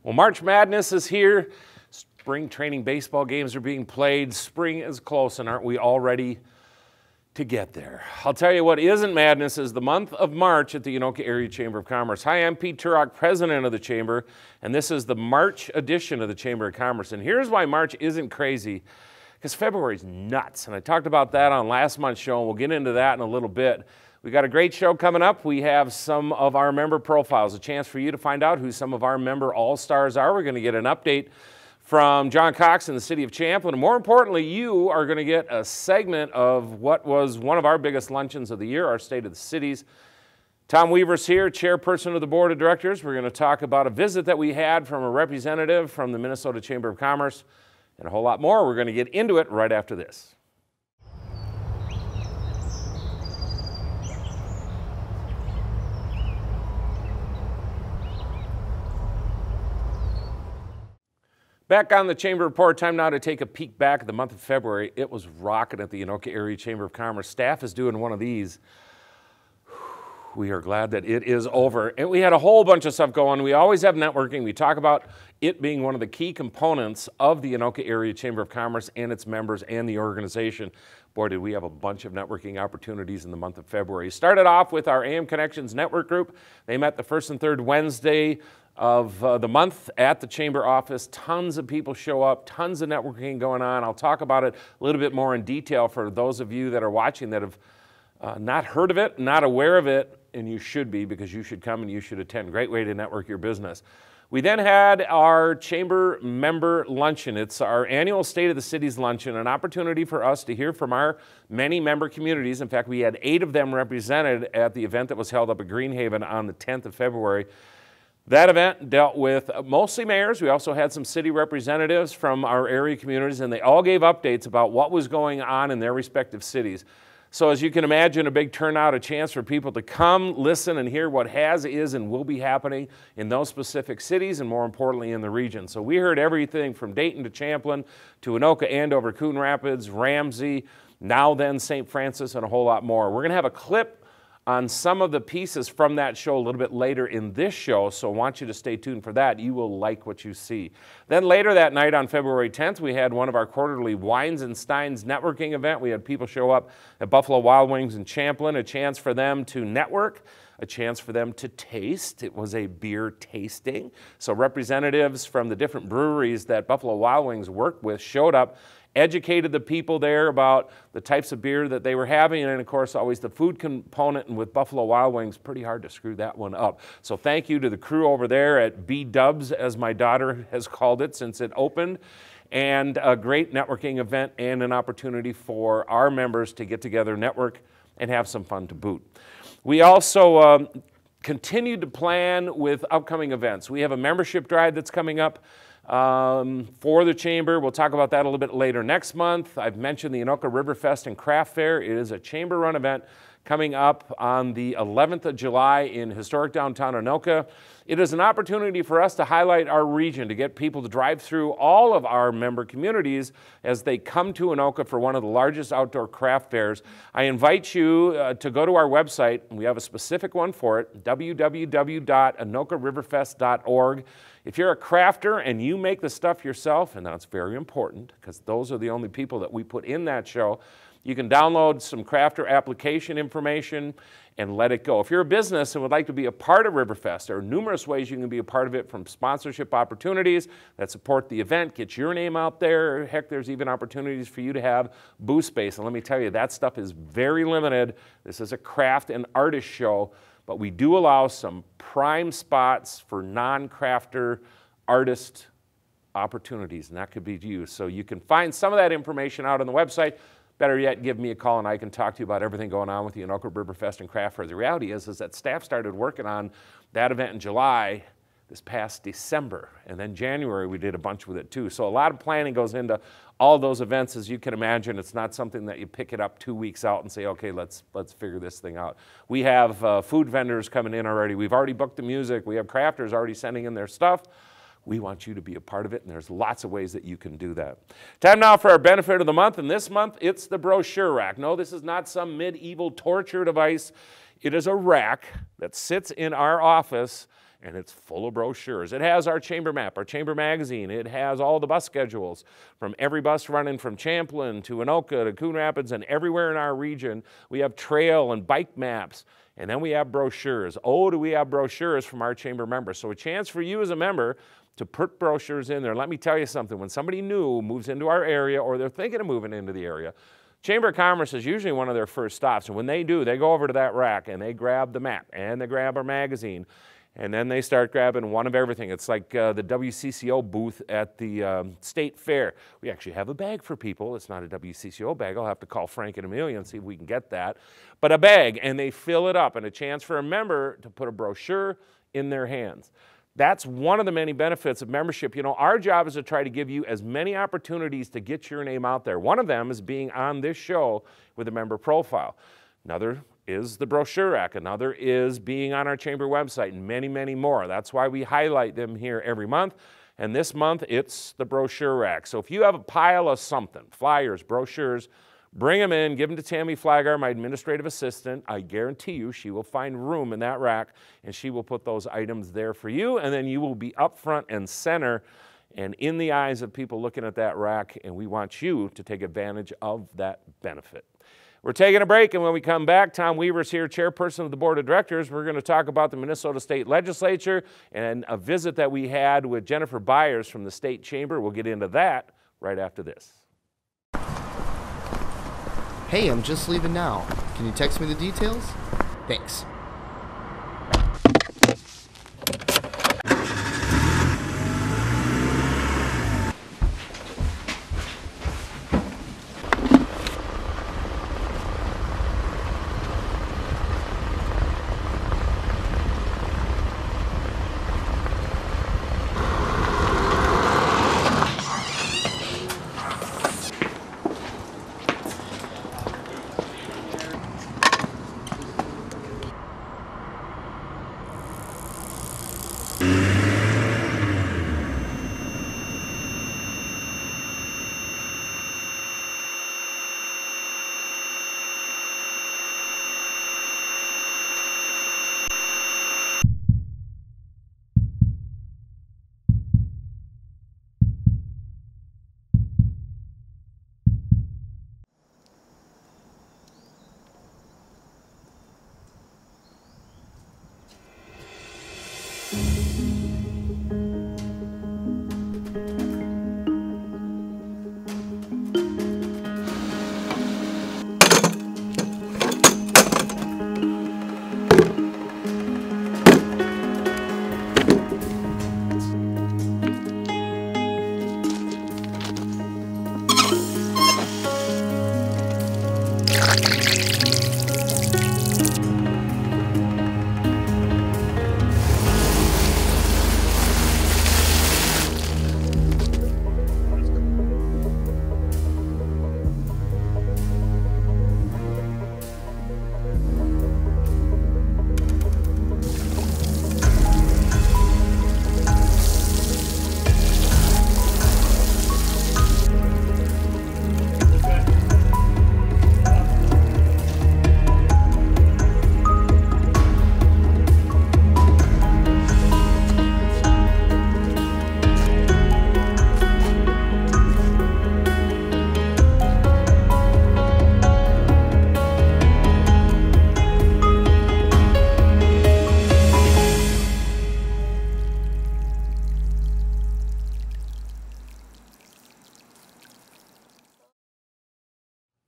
Well, March Madness is here. Spring training baseball games are being played. Spring is close, and aren't we all ready to get there? I'll tell you what isn't madness is the month of March at the Anoka Area Chamber of Commerce. Hi, I'm Pete Turok, president of the Chamber, and this is the March edition of the Chamber of Commerce. And here's why March isn't crazy, because February's nuts. And I talked about that on last month's show, and we'll get into that in a little bit. We got a great show coming up. We have some of our member profiles, a chance for you to find out who some of our member all-stars are. We're going to get an update from John Cox in the city of Champlin. And more importantly, you are going to get a segment of what was one of our biggest luncheons of the year, our State of the Cities. Tom Weaver's here, chairperson of the board of directors. We're going to talk about a visit that we had from a representative from the Minnesota Chamber of Commerce and a whole lot more. We're going to get into it right after this. Back on the Chamber Report, time now to take a peek back at the month of February. It was rocking at the Anoka Area Chamber of Commerce. Staff is doing one of these. We are glad that it is over. And we had a whole bunch of stuff going. We always have networking. We talk about it being one of the key components of the Anoka Area Chamber of Commerce and its members and the organization. Boy, did we have a bunch of networking opportunities in the month of February. Started off with our AM Connections Network Group. They met the first and third Wednesday of the month at the Chamber office. Tons of people show up, tons of networking going on. I'll talk about it a little bit more in detail for those of you that are watching that have not heard of it, not aware of it, and you should be, because you should come and you should attend. Great way to network your business. We then had our Chamber Member Luncheon. It's our annual State of the Cities Luncheon, an opportunity for us to hear from our many member communities. In fact, we had 8 of them represented at the event that was held up at Greenhaven on the 10th of February. That event dealt with mostly mayors. We also had some city representatives from our area communities, and they all gave updates about what was going on in their respective cities. So as you can imagine, a big turnout, a chance for people to come, listen, and hear what has, is, and will be happening in those specific cities, and more importantly, in the region. So we heard everything from Dayton to Champlin to Anoka, Andover, Coon Rapids, Ramsey, now then St. Francis, and a whole lot more. We're going to have a clip on some of the pieces from that show a little bit later in this show, so I want you to stay tuned for that. You will like what you see. Then later that night on February 10th, we had one of our quarterly Wines and Steins networking event. We had people show up at Buffalo Wild Wings in Champlin, a chance for them to network, a chance for them to taste. It was a beer tasting. So representatives from the different breweries that Buffalo Wild Wings worked with showed up, educated the people there about the types of beer that they were having, and of course always the food component, and with Buffalo Wild Wings, pretty hard to screw that one up. So thank you to the crew over there at B-Dubs, as my daughter has called it since it opened, and a great networking event and an opportunity for our members to get together, network, and have some fun to boot. We also continued to plan with upcoming events. We have a membership drive that's coming up for the Chamber. We'll talk about that a little bit later next month. I've mentioned the Anoka River Fest and Craft Fair. It is a Chamber-run event coming up on the 11th of July in historic downtown Anoka. It is an opportunity for us to highlight our region, to get people to drive through all of our member communities as they come to Anoka for one of the largest outdoor craft fairs. I invite you to go to our website. We have a specific one for it, www.anokariverfest.org. If you're a crafter and you make the stuff yourself, and that's very important because those are the only people that we put in that show, you can download some crafter application information and let it go. If you're a business and would like to be a part of Riverfest, there are numerous ways you can be a part of it, from sponsorship opportunities that support the event, get your name out there. Heck, there's even opportunities for you to have booth space. And let me tell you, that stuff is very limited. This is a craft and artist show, but we do allow some prime spots for non-crafter artist opportunities, and that could be you. So you can find some of that information out on the website. Better yet, give me a call and I can talk to you about everything going on with the Anoka River Fest and Craft Fair. The reality is that staff started working on that event in July, this past December, and then January we did a bunch with it too. So a lot of planning goes into all those events. As you can imagine, it's not something that you pick it up 2 weeks out and say, okay, let's figure this thing out. We have food vendors coming in already. We've already booked the music. We have crafters already sending in their stuff. We want you to be a part of it, and there's lots of ways that you can do that. Time now for our benefit of the month, and this month it's the brochure rack. No, this is not some medieval torture device. It is a rack that sits in our office and it's full of brochures. It has our chamber map, our chamber magazine. It has all the bus schedules from every bus running from Champlin to Anoka to Coon Rapids and everywhere in our region. We have trail and bike maps, and then we have brochures. Oh, do we have brochures from our chamber members. So a chance for you as a member to put brochures in there. Let me tell you something. When somebody new moves into our area or they're thinking of moving into the area, Chamber of Commerce is usually one of their first stops. And when they do, they go over to that rack and they grab the map and they grab our magazine. And then they start grabbing one of everything. It's like the WCCO booth at the state fair. We actually have a bag for people. It's not a WCCO bag. I'll have to call Frank and Amelia and see if we can get that. But a bag, and they fill it up, and a chance for a member to put a brochure in their hands. That's one of the many benefits of membership. You know, our job is to try to give you as many opportunities to get your name out there. One of them is being on this show with a member profile. Another is the brochure rack. Another is being on our chamber website, and many, many more. That's why we highlight them here every month. And this month, it's the brochure rack. So if you have a pile of something, flyers, brochures, bring them in, give them to Tammy Flaggar, my administrative assistant. I guarantee you she will find room in that rack, and she will put those items there for you, and then you will be up front and center and in the eyes of people looking at that rack, and we want you to take advantage of that benefit. We're taking a break, and when we come back, Tom Weaver's here, chairperson of the board of directors. We're going to talk about the Minnesota State Legislature and a visit that we had with Jennifer Byers from the state chamber. We'll get into that right after this. Hey, I'm just leaving now. Can you text me the details? Thanks.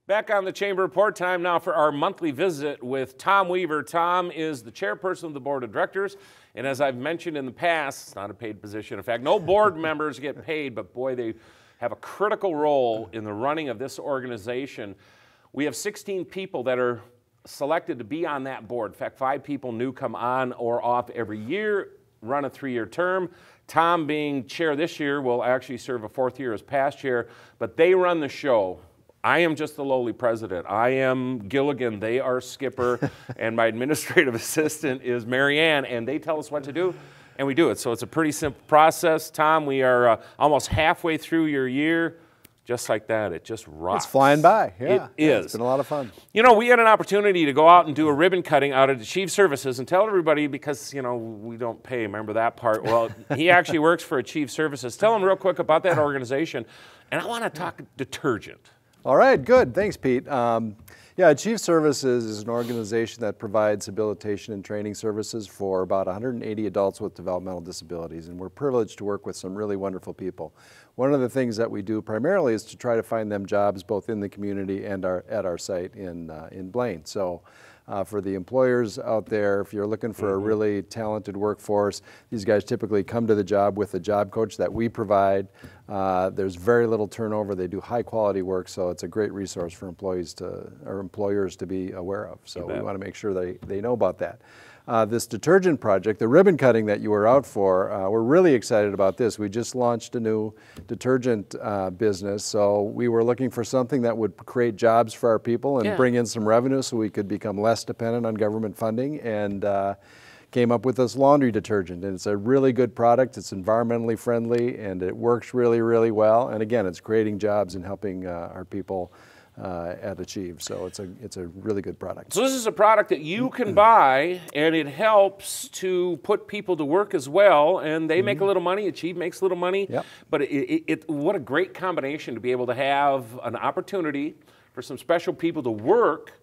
Back on the Chamber Report, time now for our monthly visit with Tom Weaver. Tom is the chairperson of the board of directors, and as I've mentioned in the past, it's not a paid position. In fact, no board members get paid, but boy, they have a critical role in the running of this organization. We have 16 people that are selected to be on that board. In fact, 5 people new come on or off every year, run a 3-year term. Tom, being chair this year, will actually serve a 4th year as past chair, but they run the show. I am just the lowly president. I am Gilligan, they are Skipper, and my administrative assistant is Marianne, and they tell us what to do, and we do it. So it's a pretty simple process. Tom, we are almost halfway through your year. Just like that, it just rocks. It's flying by. Yeah, It is. It's been a lot of fun. You know, we had an opportunity to go out and do a ribbon cutting out at Achieve Services and tell everybody, because, you know, we don't pay, remember that part? Well, he actually works for Achieve Services. Tell him real quick about that organization. And I want to talk detergent. All right, good. Thanks, Pete. Yeah, Achieve Services is an organization that provides habilitation and training services for about 180 adults with developmental disabilities, and we're privileged to work with some really wonderful people. One of the things that we do primarily is to try to find them jobs both in the community and at our site in Blaine. So for the employers out there, if you're looking for a really talented workforce, these guys typically come to the job with a job coach that we provide. There's very little turnover. They do high quality work, so it's a great resource for employers to be aware of. So we want to make sure they know about that. This detergent project, the ribbon cutting that you were out for, we're really excited about this. We just launched a new detergent business, so we were looking for something that would create jobs for our people and bring in some revenue so we could become less dependent on government funding, and came up with this laundry detergent. And it's a really good product. It's environmentally friendly, and it works really, really well. And again, it's creating jobs and helping our people at Achieve. So it's a really good product. So this is a product that you can buy, and it helps to put people to work as well, and they make a little money, Achieve makes a little money. Yep. But what a great combination to be able to have an opportunity for some special people to work,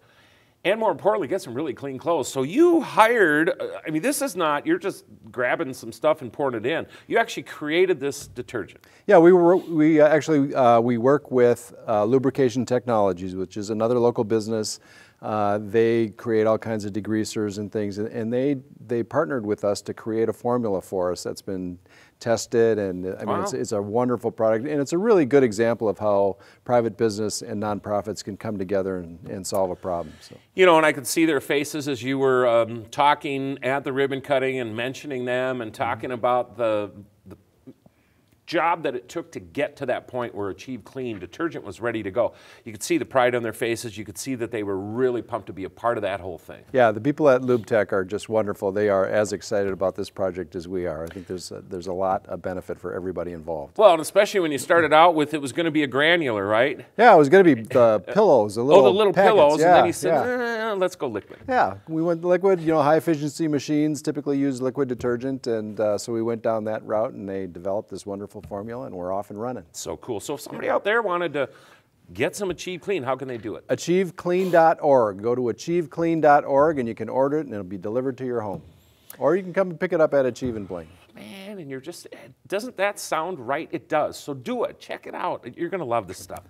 and more importantly, get some really clean clothes. So you hired, I mean, this is not, you're just grabbing some stuff and pouring it in. You actually created this detergent. Yeah, we work with Lubrication Technologies, which is another local business. They create all kinds of degreasers and things, and they partnered with us to create a formula for us that's been tested, and I mean, it's a wonderful product, and it's a really good example of how private business and nonprofits can come together and solve a problem. So. You know, and I could see their faces as you were talking at the ribbon cutting and mentioning them and talking about the job that it took to get to that point where Achieve Clean detergent was ready to go. You could see the pride on their faces. You could see that they were really pumped to be a part of that whole thing. Yeah, the people at LubeTech are just wonderful. They are as excited about this project as we are. I think there's a lot of benefit for everybody involved. Well, and especially when you started out with it was going to be a granular, right? Yeah, it was going to be the pillows, the little the little packets. pillows, yeah, and then you said, let's go liquid. Yeah, we went liquid. You know, high efficiency machines typically use liquid detergent, and so we went down that route, and they developed this wonderful formula, and we're off and running. So cool. So if somebody out there wanted to get some Achieve Clean, how can they do it? AchieveClean.org. Go to AchieveClean.org and you can order it and it'll be delivered to your home. Or you can come and pick it up at Achieve in Blaine. Man, and you're just, doesn't that sound right? It does. So do it. Check it out. You're going to love this stuff.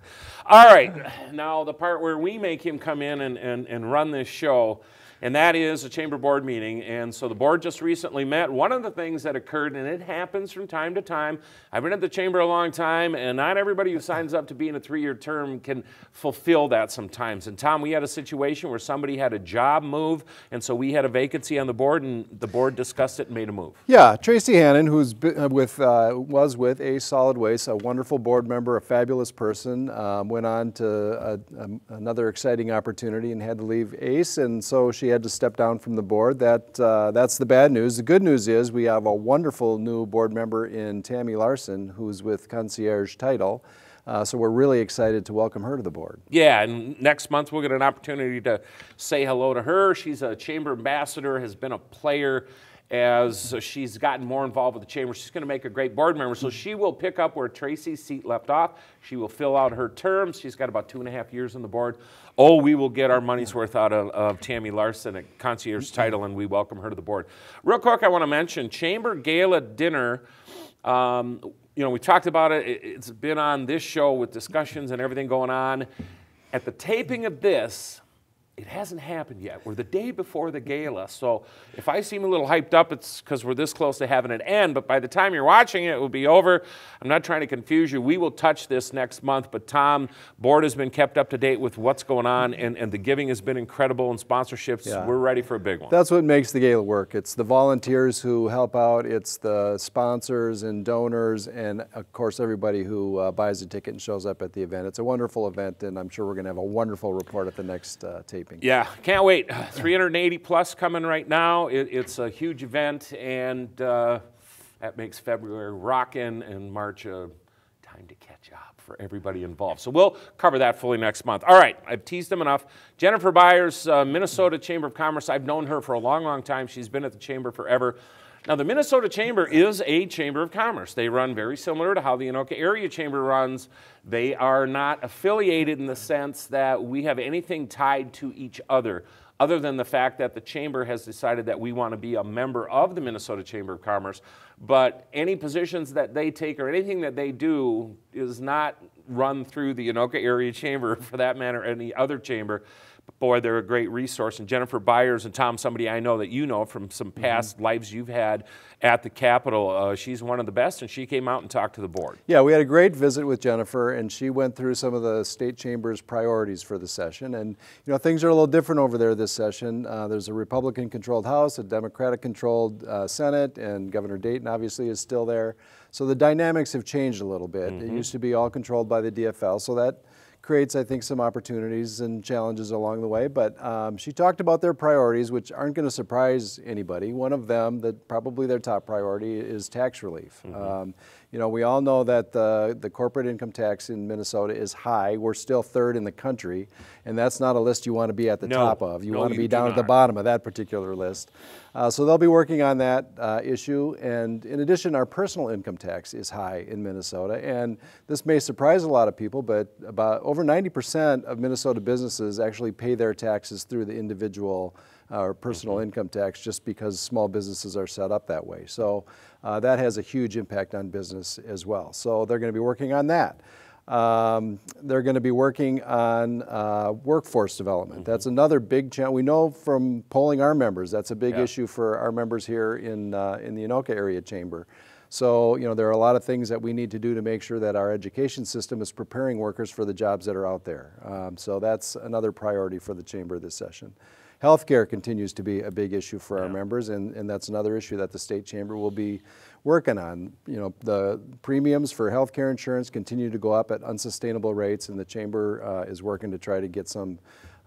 All right. Now, the part where we make him come in and run this show, and that is a chamber board meeting. And so the board just recently met. One of the things that occurred, and it happens from time to time, I've been at the chamber a long time, and not everybody who signs up to be in a 3-year term can fulfill that sometimes. And Tom, we had a situation where somebody had a job move, and so we had a vacancy on the board, and the board discussed it and made a move. Yeah, Tracy Hannon, who's was with Ace Solid Waste, a wonderful board member, a fabulous person, went on to another exciting opportunity and had to leave Ace, and so she had to step down from the board. That's the bad news. The good news is we have a wonderful new board member in Tammy Larson, who's with Concierge Title. So we're really excited to welcome her to the board. Yeah, and next month we'll get an opportunity to say hello to her. She's a chamber ambassador, has been a player as she's gotten more involved with the chamber. She's going to make a great board member. So she will pick up where Tracy's seat left off. She will fill out her terms. She's got about 2.5 years on the board. Oh, we will get our money's worth out of Tammy Larson at Concierge Title, and we welcome her to the board. Real quick, I want to mention Chamber Gala Dinner. You know, we talked about it. It's been on this show with discussions and everything going on. At the taping of this, it hasn't happened yet. We're the day before the gala, so if I seem a little hyped up, it's because we're this close to having it end, but by the time you're watching it, it will be over. I'm not trying to confuse you. We will touch this next month, but Tom, board has been kept up to date with what's going on, and the giving has been incredible, and sponsorships, we're ready for a big one. That's what makes the gala work. It's the volunteers who help out, it's the sponsors and donors, and of course everybody who buys a ticket and shows up at the event. It's a wonderful event, and I'm sure we're going to have a wonderful report at the next taping. Yeah, can't wait. 380 plus coming right now. It's a huge event, and that makes February rockin' and March a time to catch up for everybody involved. So we'll cover that fully next month. All right, I've teased them enough. Jennifer Byers, Minnesota Chamber of Commerce. I've known her for a long, long time. She's been at the Chamber forever. Now, the Minnesota Chamber is a Chamber of Commerce. They run very similar to how the Anoka Area Chamber runs. They are not affiliated in the sense that we have anything tied to each other than the fact that the Chamber has decided that we want to be a member of the Minnesota Chamber of Commerce. But any positions that they take or anything that they do is not run through the Anoka Area Chamber, for that matter, any other chamber. But boy, they're a great resource. And Jennifer Byers and Tom, somebody I know that you know from some past lives you've had at the Capitol, she's one of the best, and she came out and talked to the board. Yeah, we had a great visit with Jennifer, and she went through some of the state chamber's priorities for the session. And you know, things are a little different over there this session. There's a Republican-controlled House, a Democratic-controlled Senate, and Governor Dayton obviously is still there. So the dynamics have changed a little bit. It used to be all controlled by the DFL, so that creates, I think, some opportunities and challenges along the way. But she talked about their priorities, which aren't going to surprise anybody. One of them, that probably their top priority, is tax relief. You know, we all know that the corporate income tax in Minnesota is high. We're still third in the country, and that's not a list you want to be at the top of. You want to be down at the bottom of that particular list. So they'll be working on that issue. And in addition, our personal income tax is high in Minnesota. And this may surprise a lot of people, but about over 90% of Minnesota businesses actually pay their taxes through the individual or personal income tax, just because small businesses are set up that way. So that has a huge impact on business as well. So they're going to be working on that. They're going to be working on workforce development. That's another big challenge. We know from polling our members, that's a big issue for our members here in the Anoka Area Chamber. So, you know, there are a lot of things that we need to do to make sure that our education system is preparing workers for the jobs that are out there. So that's another priority for the Chamber this session. Healthcare continues to be a big issue for our members, and that's another issue that the State Chamber will be working on. You know, the premiums for healthcare insurance continue to go up at unsustainable rates, and the Chamber is working to try to get some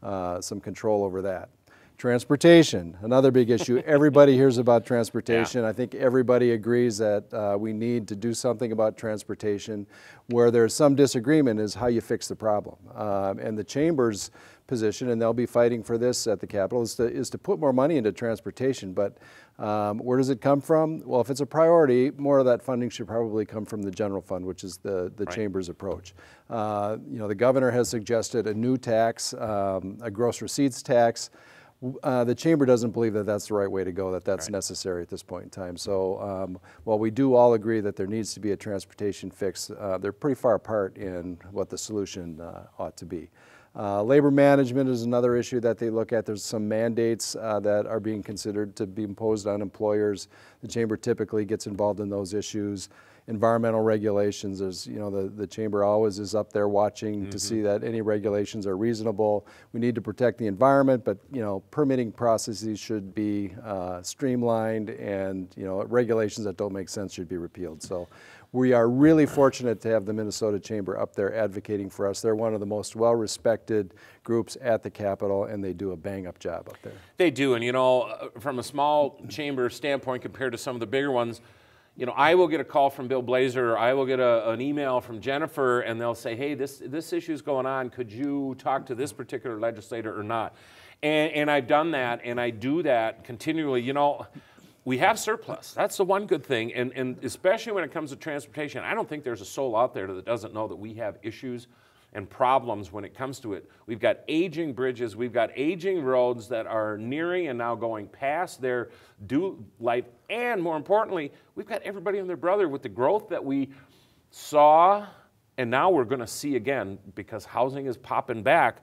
control over that. Transportation, another big issue. Everybody hears about transportation. I think everybody agrees that we need to do something about transportation. Where there's some disagreement is how you fix the problem. And the Chamber's position, and they'll be fighting for this at the Capitol, is to put more money into transportation. But where does it come from? Well, if it's a priority, more of that funding should probably come from the general fund, which is the Chamber's approach. You know, the governor has suggested a new tax, a gross receipts tax. The Chamber doesn't believe that that's the right way to go, that's necessary at this point in time. So while we do all agree that there needs to be a transportation fix, they're pretty far apart in what the solution ought to be. Labor management is another issue that they look at. There's some mandates that are being considered to be imposed on employers. The Chamber typically gets involved in those issues. Environmental regulations, you know, the Chamber always is up there watching to see that any regulations are reasonable. We need to protect the environment, but, you know, permitting processes should be streamlined, and, you know, regulations that don't make sense should be repealed. So we are really fortunate to have the Minnesota Chamber up there advocating for us. They're one of the most well-respected groups at the Capitol, and they do a bang-up job up there. They do, and you know, from a small chamber standpoint compared to some of the bigger ones, you know, I will get a call from Bill Blazer, or I will get an email from Jennifer, and they'll say, hey, this issue's going on. Could you talk to this particular legislator or not? And I've done that, and I do that continually. You know, we have surplus. That's the one good thing, and especially when it comes to transportation, I don't think there's a soul out there that doesn't know that we have issues and problems when it comes to it. We've got aging bridges, we've got aging roads that are nearing and now going past their due life, and more importantly, we've got everybody and their brother with the growth that we saw and now we're going to see again because housing is popping back.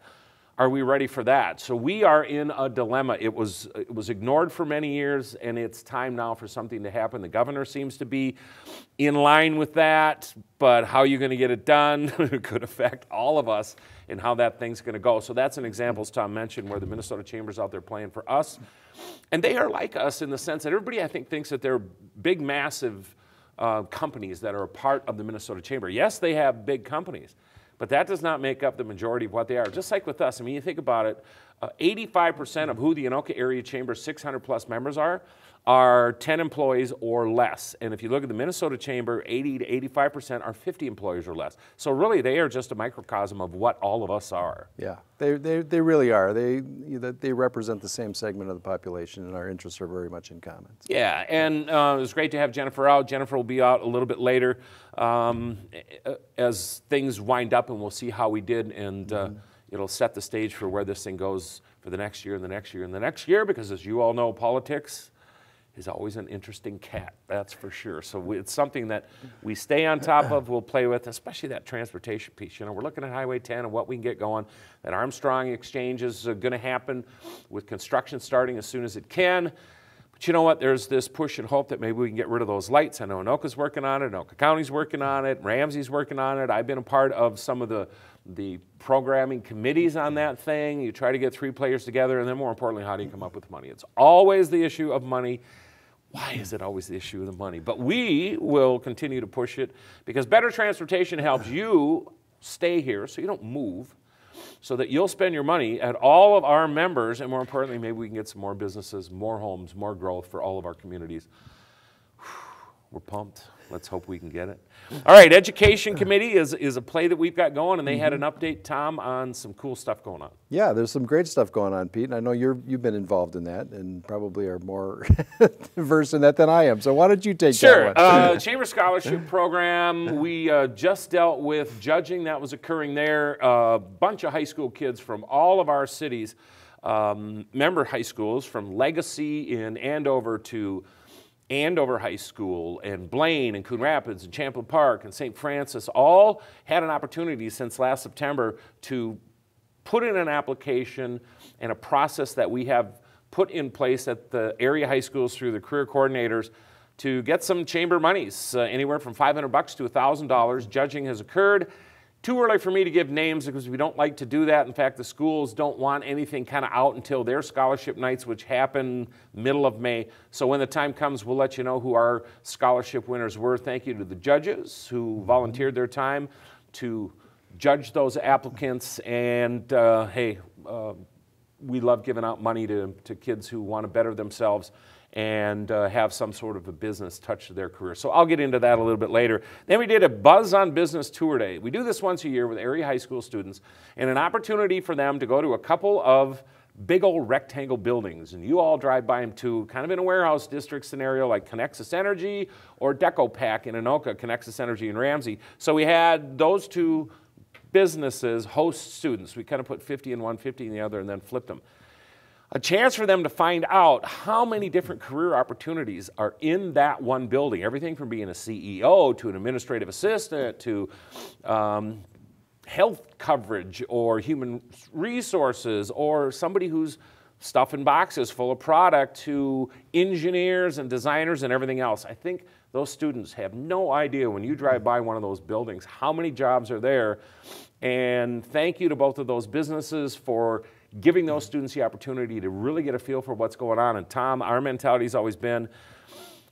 Are we ready for that? So we are in a dilemma. It was ignored for many years, and it's time now for something to happen. The governor seems to be in line with that, but how you're going to get it done could affect all of us and how that thing's going to go. So that's an example, as Tom mentioned, where the Minnesota Chamber's out there playing for us. And they are like us in the sense that everybody, I think, thinks that they're big, massive companies that are a part of the Minnesota Chamber. Yes, they have big companies, but that does not make up the majority of what they are. Just like with us, I mean, you think about it, 85% of who the Anoka Area Chamber's 600 plus members are 10 employees or less. And if you look at the Minnesota Chamber, 80 to 85% are 50 employees or less. So really, they are just a microcosm of what all of us are. Yeah, they really are. They represent the same segment of the population, and our interests are very much in common. Yeah, and it was great to have Jennifer out. Jennifer will be out a little bit later as things wind up, and we'll see how we did, and it'll set the stage for where this thing goes for the next year and the next year and the next year, because as you all know, politics is always an interesting cat, that's for sure. So it's something that we stay on top of, we'll play with, especially that transportation piece. You know, we're looking at Highway 10 and what we can get going. That Armstrong exchange is gonna happen with construction starting as soon as it can. But you know what, there's this push and hope that maybe we can get rid of those lights. I know Anoka's working on it, Anoka County's working on it, Ramsey's working on it. I've been a part of some of the programming committees on that thing. You try to get 3 players together, and then more importantly, how do you come up with money? It's always the issue of money. Why is it always the issue of the money? But we will continue to push it, because better transportation helps you stay here so you don't move, so that you'll spend your money at all of our members, and more importantly, maybe we can get some more businesses, more homes, more growth for all of our communities. We're pumped. Let's hope we can get it. All right, Education Committee is a play that we've got going, and they had an update, Tom, on some cool stuff going on. Yeah, there's some great stuff going on, Pete, and I know you've been involved in that and probably are more versed in that than I am. So why don't you take that one? Chamber Scholarship Program, we just dealt with judging that was occurring there. A bunch of high school kids from all of our cities, member high schools, from Legacy in Andover to Andover High School, and Blaine and Coon Rapids and Champlain Park and St. Francis, all had an opportunity since last September to put in an application and a process that we have put in place at the area high schools through the career coordinators to get some chamber monies, anywhere from $500 to $1,000. Judging has occurred. Too early for me to give names because we don't like to do that. In fact, the schools don't want anything kind of out until their scholarship nights, which happen middle of May. So when the time comes, we'll let you know who our scholarship winners were. Thank you to the judges who volunteered their time to judge those applicants. And hey, we love giving out money to kids who want to better themselves and have some sort of a business touch to their career. So I'll get into that a little bit later. Then we did a Buzz on Business Tour Day. We do this once a year with area high school students, and an opportunity for them to go to a couple of big old rectangle buildings, and you all drive by them too, kind of in a warehouse district scenario like Connexus Energy or DecoPac in Anoka, Connexus Energy in Ramsey. So we had those two businesses host students. We kind of put 50 in one, 50 in the other, and then flipped them. A chance for them to find out how many different career opportunities are in that one building. Everything from being a CEO to an administrative assistant to health coverage or human resources or somebody who's stuffing boxes full of product to engineers and designers and everything else. I think those students have no idea when you drive by one of those buildings how many jobs are there. And thank you to both of those businesses for giving those students the opportunity to really get a feel for what's going on. And Tom, our mentality has always been,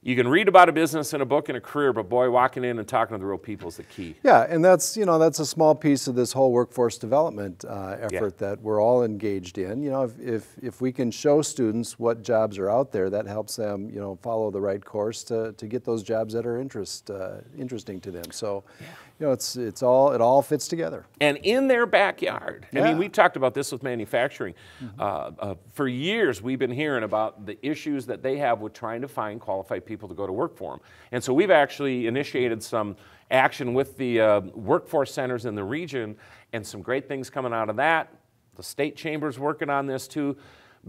you can read about a business in a book and a career, but boy, walking in and talking to the real people is the key. Yeah, and that's, you know, that's a small piece of this whole workforce development effort that we're all engaged in. You know, if we can show students what jobs are out there, that helps them, you know, follow the right course to get those jobs that are interesting to them. So, you know, it all fits together. And in their backyard. I mean, we've talked about this with manufacturing. For years, we've been hearing about the issues that they have with trying to find qualified people to go to work for them. And so we've actually initiated some action with the workforce centers in the region, and some great things coming out of that. The state chamber's working on this too.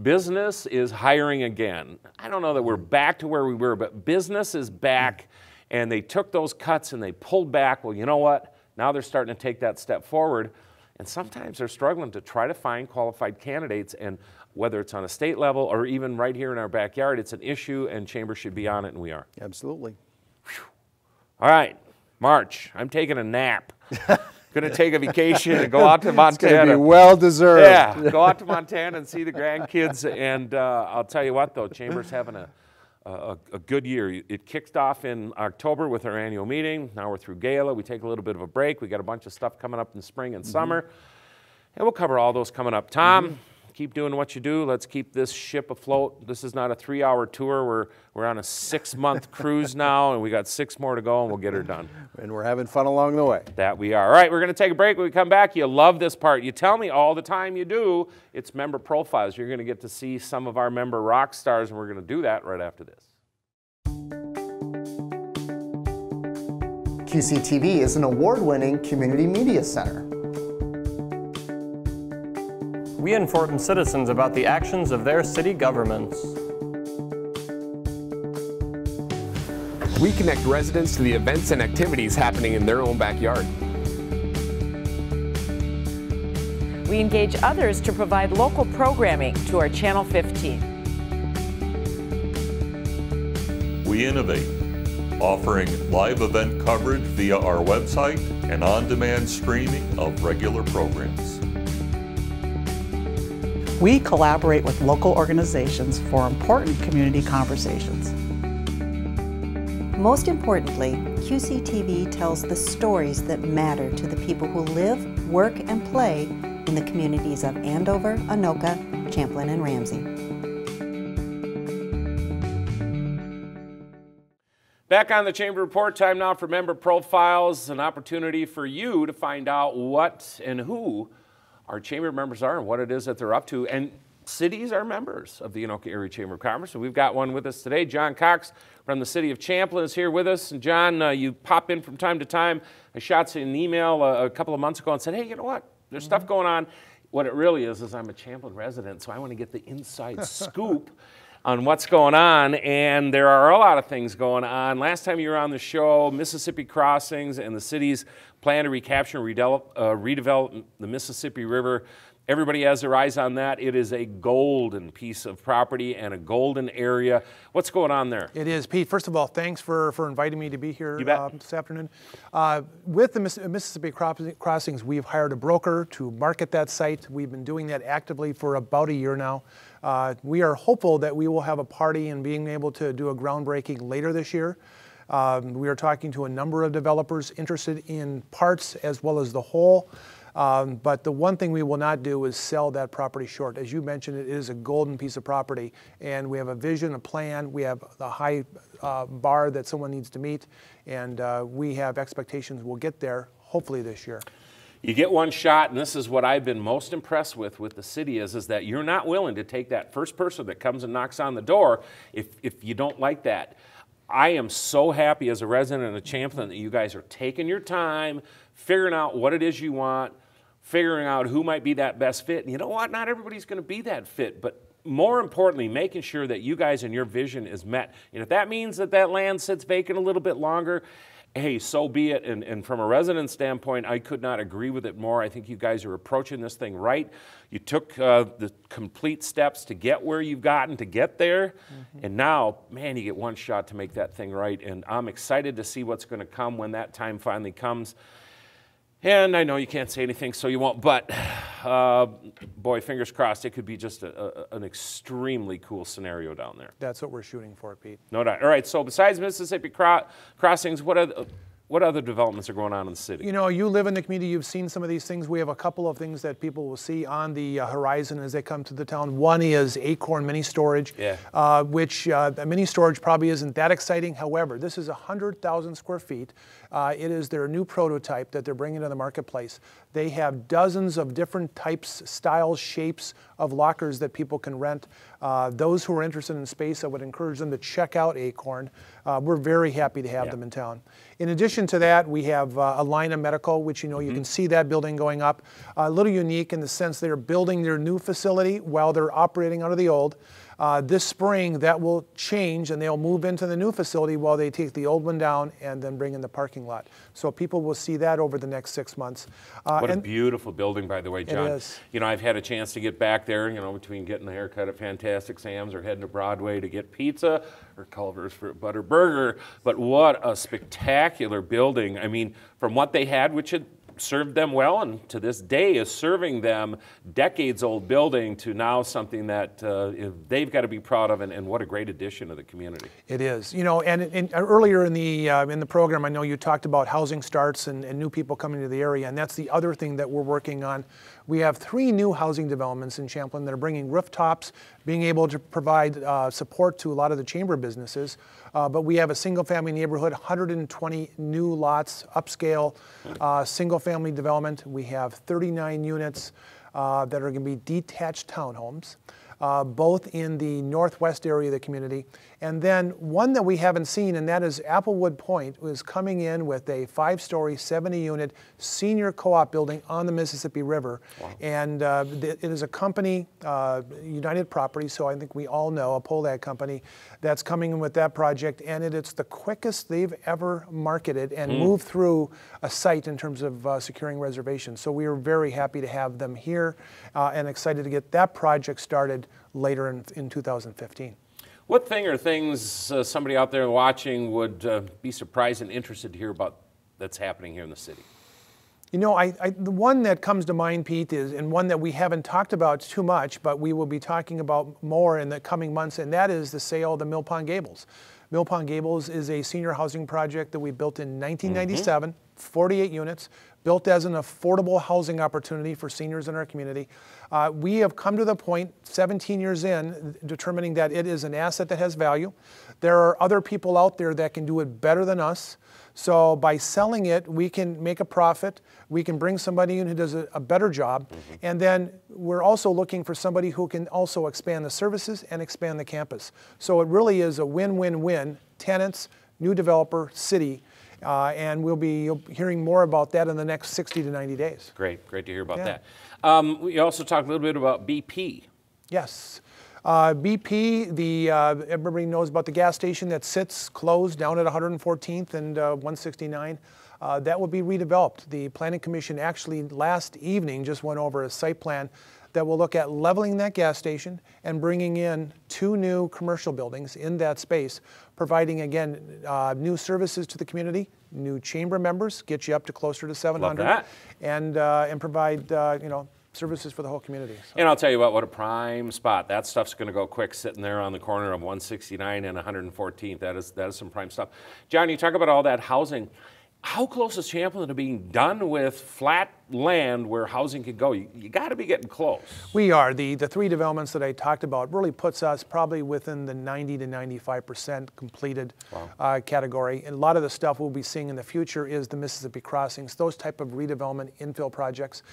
Business is hiring again. I don't know that we're back to where we were, but business is back. And they took those cuts and they pulled back. Well, you know what? Now they're starting to take that step forward. And sometimes they're struggling to try to find qualified candidates. And whether it's on a state level or even right here in our backyard, it's an issue, and Chamber should be on it, and we are. Absolutely. Whew. All right, March. I'm taking a nap. Going to take a vacation and go out to Montana. It's going to be well deserved. Yeah, go out to Montana and see the grandkids. And I'll tell you what, though, Chamber's having a good year. It kicked off in October with our annual meeting. Now we're through Gala. We take a little bit of a break. We got a bunch of stuff coming up in the spring and summer. And we'll cover all those coming up. Tom, keep doing what you do. Let's keep this ship afloat. This is not a 3-hour tour. We're on a 6-month cruise now, and we got 6 more to go, and we'll get her done. And we're having fun along the way. That we are. All right, we're going to take a break. When we come back, you love this part. You tell me all the time you do. It's member profiles. You're going to get to see some of our member rock stars, and we're going to do that right after this. QCTV is an award-winning community media center. We inform citizens about the actions of their city governments. We connect residents to the events and activities happening in their own backyard. We engage others to provide local programming to our Channel 15. We innovate, offering live event coverage via our website and on-demand streaming of regular programs. We collaborate with local organizations for important community conversations. Most importantly, QCTV tells the stories that matter to the people who live, work, and play in the communities of Andover, Anoka, Champlin, and Ramsey. Back on the Chamber Report, time now for member profiles, an opportunity for you to find out what and who our Chamber members are and what it is that they're up to. And cities are members of the Anoka Area Chamber of Commerce. And we've got one with us today. John Cox from the city of Champlin is here with us. And John, you pop in from time to time. I shot you an email a couple of months ago and said, hey, you know what? There's stuff going on. What it really is I'm a Champlin resident, so I want to get the inside scoop on what's going on, and there are a lot of things going on. Last time you were on the show, Mississippi Crossings and the city's plan to recapture and redevelop the Mississippi River. Everybody has their eyes on that. It is a golden piece of property and a golden area. What's going on there? It is. Pete, first of all, thanks for inviting me to be here this afternoon. With the Mississippi Crossings, we've hired a broker to market that site. We've been doing that actively for about a year now. We are hopeful that we will have a party and being able to do a groundbreaking later this year. We are talking to a number of developers interested in parts as well as the whole. But the one thing we will not do is sell that property short. As you mentioned, it is a golden piece of property, and we have a vision, a plan. We have a high bar that someone needs to meet, and we have expectations we'll get there hopefully this year. You get one shot, and this is what I've been most impressed with the city is that you're not willing to take that first person that comes and knocks on the door if you don't like that. I am so happy as a resident of Champlin that you guys are taking your time, figuring out what it is you want, figuring out who might be that best fit. And you know what? Not everybody's going to be that fit, but more importantly, making sure that you guys and your vision is met. And if that means that that land sits vacant a little bit longer, hey, so be it. And from a resident standpoint, I could not agree with it more. I think you guys are approaching this thing right. You took the complete steps to get where you've gotten to get there. And now, man, you get one shot to make that thing right. And I'm excited to see what's going to come when that time finally comes. And I know you can't say anything, so you won't, but boy, fingers crossed, it could be just an extremely cool scenario down there. That's what we're shooting for, Pete. No doubt. All right, so besides Mississippi Crossings, what other developments are going on in the city? You know, you live in the community, you've seen some of these things. We have a couple of things that people will see on the horizon as they come to the town. One is Acorn Mini Storage, which mini storage probably isn't that exciting. However, this is 100,000 square feet. It is their new prototype that they're bringing to the marketplace. They have dozens of different types, styles, shapes of lockers that people can rent. Those who are interested in space, I would encourage them to check out Acorn. We're very happy to have them in town. In addition to that, we have Alina Medical, which you can see that building going up. A little unique in the sense they're building their new facility while they're operating out of the old. This spring, that will change, and they'll move into the new facility while they take the old one down and then bring in the parking lot. So people will see that over the next 6 months. What a beautiful building, by the way, John. It is. You know, I've had a chance to get back there, between getting the haircut at Fantastic Sam's or heading to Broadway to get pizza or Culver's for a butter burger. But what a spectacular building. I mean, from what they had, which had served them well, and to this day is serving them, decades-old building to now something that they've got to be proud of, and what a great addition to the community. It is. You know, and earlier in the program, I know you talked about housing starts and new people coming to the area, and that's the other thing that we're working on. We have 3 new housing developments in Champlin that are bringing rooftops, being able to provide support to a lot of the chamber businesses. But we have a single-family neighborhood, 120 new lots, upscale, single-family development. We have 39 units that are going to be detached townhomes, both in the northwest area of the community. And then one that we haven't seen, and that is Applewood Point, is coming in with a 5-story, 70-unit senior co-op building on the Mississippi River. Wow. And it is a company, United Properties, so I think we all know, a Polad company, that's coming in with that project, and it's the quickest they've ever marketed and moved through a site in terms of securing reservations. So we are very happy to have them here and excited to get that project started later in 2015. What thing or things somebody out there watching would be surprised and interested to hear about that's happening here in the city? You know, the one that comes to mind, Pete, is, and one that we haven't talked about too much, but we will be talking about more in the coming months, and that is the sale of the Mill Pond Gables. Mill Pond Gables is a senior housing project that we built in 1997, 48 units, built as an affordable housing opportunity for seniors in our community. We have come to the point, 17 years in, determining that it is an asset that has value. There are other people out there that can do it better than us. So by selling it, we can make a profit. We can bring somebody in who does a better job. And then we're also looking for somebody who can also expand the services and expand the campus. So it really is a win-win-win, tenants, new developer, city. And we'll be hearing more about that in the next 60 to 90 days. Great to hear about that. We also talked a little bit about BP. Yes. BP, everybody knows about the gas station that sits closed down at 114th and 169. That will be redeveloped. The Planning Commission actually last evening just went over a site plan that will look at leveling that gas station and bringing in 2 new commercial buildings in that space, providing, again, new services to the community, new chamber members, get you up to closer to 700, Love that. and provide, services for the whole community. So. And I'll tell you what a prime spot. That stuff's going to go quick sitting there on the corner of 169 and 114th. That is some prime stuff. John, you talk about all that housing. How close is Champlin to being done with flat land where housing could go? You got to be getting close. We are. The 3 developments that I talked about really puts us probably within the 90 to 95% completed category. And a lot of the stuff we'll be seeing in the future is the Mississippi Crossings, those type of redevelopment infill projects.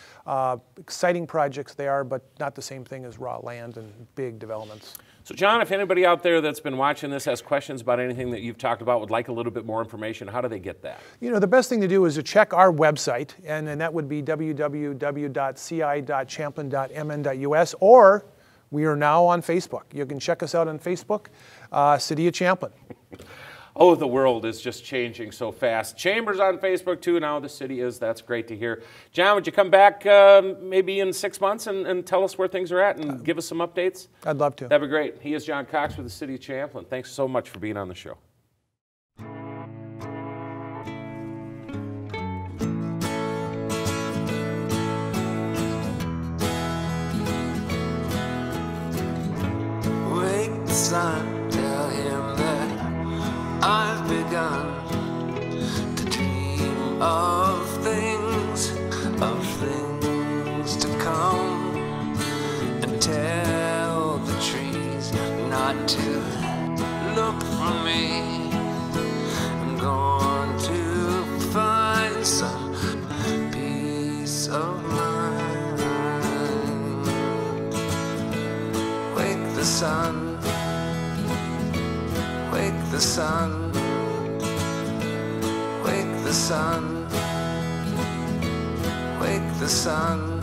Exciting projects they are, but not the same thing as raw land and big developments. So John, if anybody out there that's been watching this has questions about anything that you've talked about, would like a little bit more information, how do they get that? You know, the best thing to do is to check our website, and that would be www.ci.champlin.mn.us, or we are now on Facebook. You can check us out on Facebook, City of Champlin. Oh, the world is just changing so fast. Chambers on Facebook too, now the city is. That's great to hear. John, would you come back maybe in 6 months and tell us where things are at and give us some updates? I'd love to. That'd be great. He is John Cox with the City of Champlin. Thanks so much for being on the show. Wake the sun, tell him that I've begun to dream of things to come, and tell the trees not to look for me. I'm going to find some peace of mind. Wake the sun, wake the sun, wake the sun, wake the sun.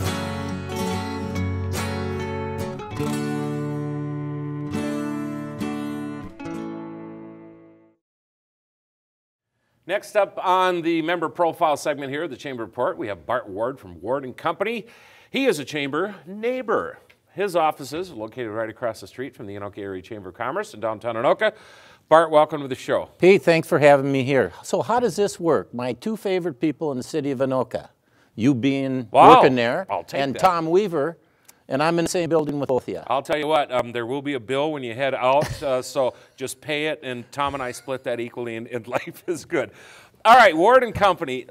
Next up on the member profile segment here, the Chamber Report, we have Bart Ward from Ward & Company. He is a chamber neighbor. His offices are located right across the street from the Anoka Area Chamber of Commerce in downtown Anoka. Bart, welcome to the show. Pete, thanks for having me here. So how does this work? My 2 favorite people in the city of Anoka, you being Wow. working there, I'll take and that. Tom Weaver, and I'm in the same building with both of you. I'll tell you what, there will be a bill when you head out, so just pay it, and Tom and I split that equally, and life is good. All right, Ward & Company.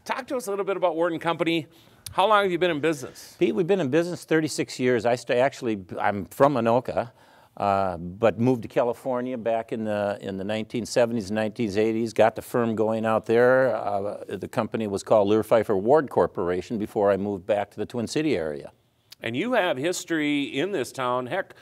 Talk to us a little bit about Ward & Company. How long have you been in business? Pete, we've been in business 36 years. I'm from Anoka, but moved to California back in the 1970s and 1980s. Got the firm going out there. The company was called Lear Pfeiffer Ward Corporation before I moved back to the Twin City area. And you have history in this town. Heck,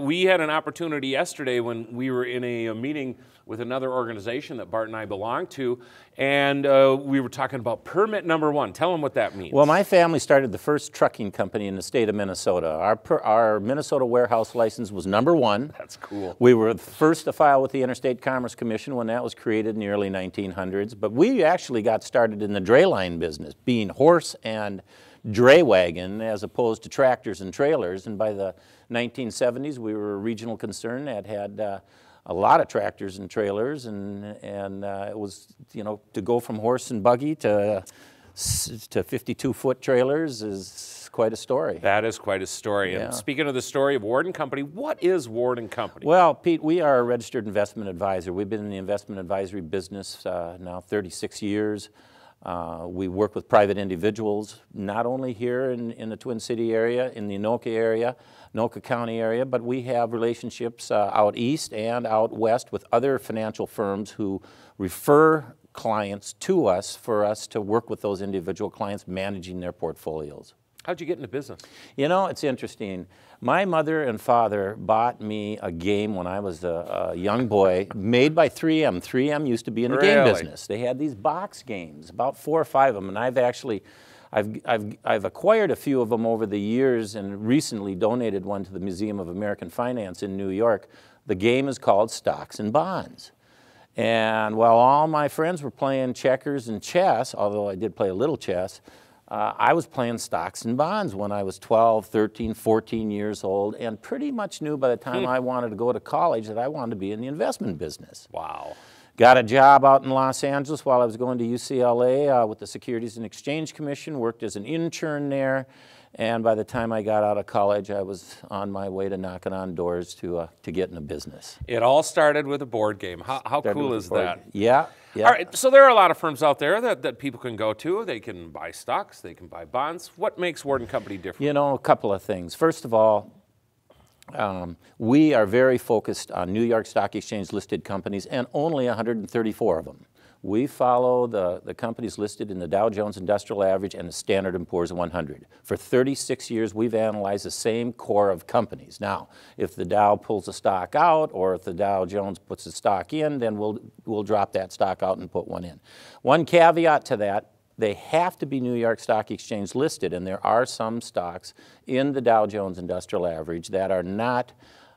we had an opportunity yesterday when we were in a meeting with another organization that Bart and I belong to, and we were talking about permit number 1. Tell them what that means. Well, my family started the first trucking company in the state of Minnesota. Our Minnesota warehouse license was number 1. That's cool. We were the first to file with the Interstate Commerce Commission when that was created in the early 1900s, but we actually got started in the dray line business, being horse and dray wagon as opposed to tractors and trailers. And by the 1970s, we were a regional concern that had a lot of tractors and trailers, and it was, you know, to go from horse and buggy to 52-foot trailers is quite a story. That is quite a story. Yeah. And speaking of the story of Ward & Company, what is Ward & Company? Well, Pete, we are a registered investment advisor. We've been in the investment advisory business now 36 years. We work with private individuals, not only here in the Twin City area, in the Anoka area, Anoka County area, but we have relationships out east and out west with other financial firms who refer clients to us for us to work with those individual clients managing their portfolios. How'd you get into business? You know, it's interesting. My mother and father bought me a game when I was a young boy, made by 3M. 3M used to be in the game business. They had these box games, about 4 or 5 of them, and I've acquired a few of them over the years and recently donated one to the Museum of American Finance in New York. The game is called Stocks and Bonds. And while all my friends were playing checkers and chess, although I did play a little chess, I was playing stocks and bonds when I was 12, 13, 14 years old, and pretty much knew by the time I wanted to go to college that I wanted to be in the investment business. Wow. Got a job out in Los Angeles while I was going to UCLA with the Securities and Exchange Commission, worked as an intern there, and by the time I got out of college, I was on my way to knocking on doors to get in the business. It all started with a board game. How cool is that? Yeah. Yeah. All right, so there are a lot of firms out there that people can go to. They can buy stocks, they can buy bonds. What makes Ward & Company different? You know, a couple of things. First of all, we are very focused on New York Stock Exchange listed companies, and only 134 of them. We follow the companies listed in the Dow Jones Industrial Average and the Standard & Poor's 100. For 36 years, we've analyzed the same core of companies. Now, if the Dow pulls a stock out, or if the Dow Jones puts a stock in, then we'll drop that stock out and put one in. One caveat to that, they have to be New York Stock Exchange listed, and there are some stocks in the Dow Jones Industrial Average that are not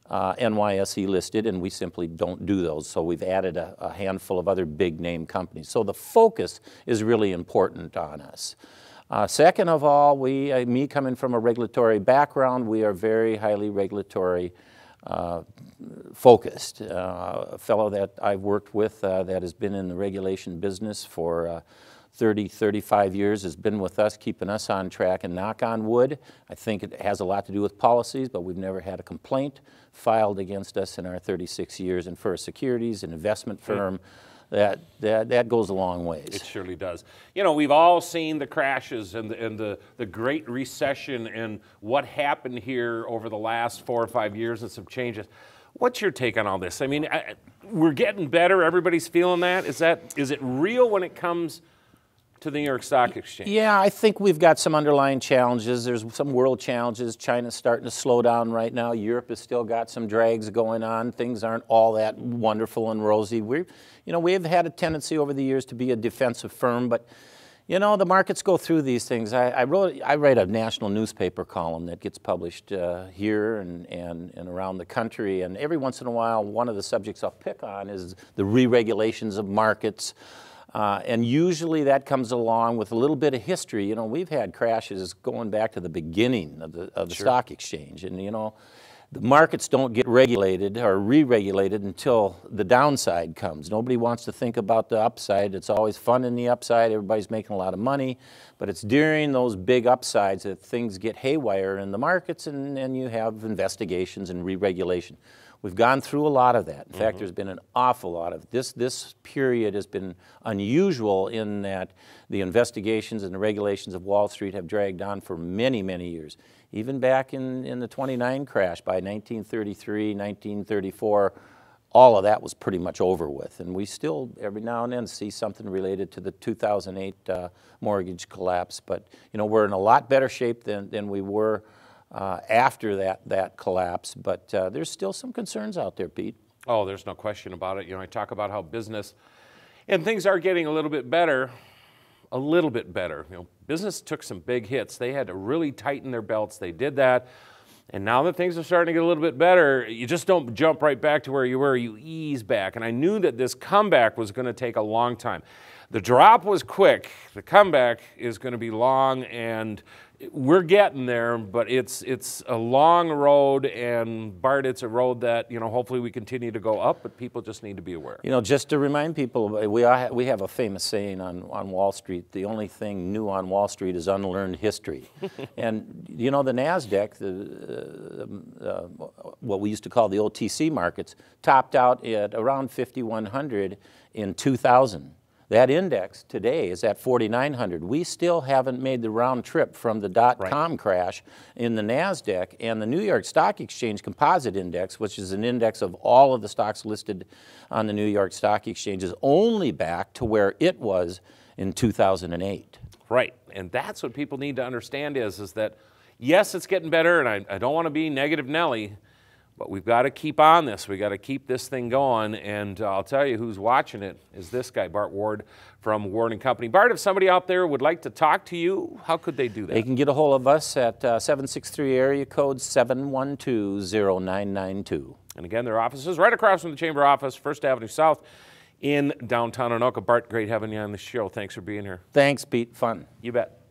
NYSE listed, and we simply don't do those. So we've added a handful of other big name companies. So the focus is really important on us. Second of all, me coming from a regulatory background, we are very highly regulatory focused. A fellow that I've worked with that has been in the regulation business for 30, 35 years, has been with us, keeping us on track, and knock on wood, I think it has a lot to do with policies, but we've never had a complaint filed against us in our 36 years. And for a securities and investment firm, that goes a long ways. It surely does. You know, we've all seen the crashes and the Great Recession and what happened here over the last 4 or 5 years and some changes. What's your take on all this? I mean, we're getting better. Everybody's feeling that. Is it real when it comes to the New York Stock Exchange? Yeah, I think we've got some underlying challenges. There's some world challenges. China's starting to slow down right now. Europe has still got some drags going on. Things aren't all that wonderful and rosy. We've had a tendency over the years to be a defensive firm, but you know, the markets go through these things. I write a national newspaper column that gets published here and around the country, and every once in a while, one of the subjects I'll pick on is the re-regulations of markets. And usually that comes along with a little bit of history. You know, we've had crashes going back to the beginning of the stock exchange. And, you know, the markets don't get regulated or re-regulated until the downside comes. Nobody wants to think about the upside. It's always fun in the upside. Everybody's making a lot of money. But it's during those big upsides that things get haywire in the markets, and you have investigations and re-regulation. We've gone through a lot of that. In fact, there's been an awful lot of it. This period has been unusual in that the investigations and the regulations of Wall Street have dragged on for many, many years. Even back in the 29 crash by 1933, 1934, all of that was pretty much over with. And we still, every now and then, see something related to the 2008 mortgage collapse. But, you know, we're in a lot better shape than we were after that collapse, but there's still some concerns out there, Pete. Oh, there's no question about it. You know, I talk about how business and things are getting a little bit better. You know, business took some big hits. They had to really tighten their belts. They did that. And now that things are starting to get a little bit better, you just don't jump right back to where you were. You ease back. And I knew that this comeback was going to take a long time. The drop was quick. The comeback is going to be long, and we're getting there, but it's a long road, and Bart, it's a road that, you know, hopefully we continue to go up, but people just need to be aware. You know, just to remind people, we have a famous saying on Wall Street: the only thing new on Wall Street is unlearned history. And, you know, the NASDAQ, what we used to call the OTC markets, topped out at around 5,100 in 2000. That index today is at 4,900. We still haven't made the round trip from the dot-com crash in the NASDAQ, and the New York Stock Exchange Composite Index, which is an index of all of the stocks listed on the New York Stock Exchange, is only back to where it was in 2008. Right, and that's what people need to understand is that, yes, it's getting better, and I don't want to be negative Nelly, but we've got to keep on this. We've got to keep this thing going, and I'll tell you who's watching it is this guy, Bart Ward from Ward & Company. Bart, if somebody out there would like to talk to you, how could they do that? They can get a hold of us at 763 area code 712-0992. And again, their office is right across from the Chamber office, 1st Avenue South in downtown Anoka. Bart, great having you on the show. Thanks for being here. Thanks, Pete. Fun. You bet.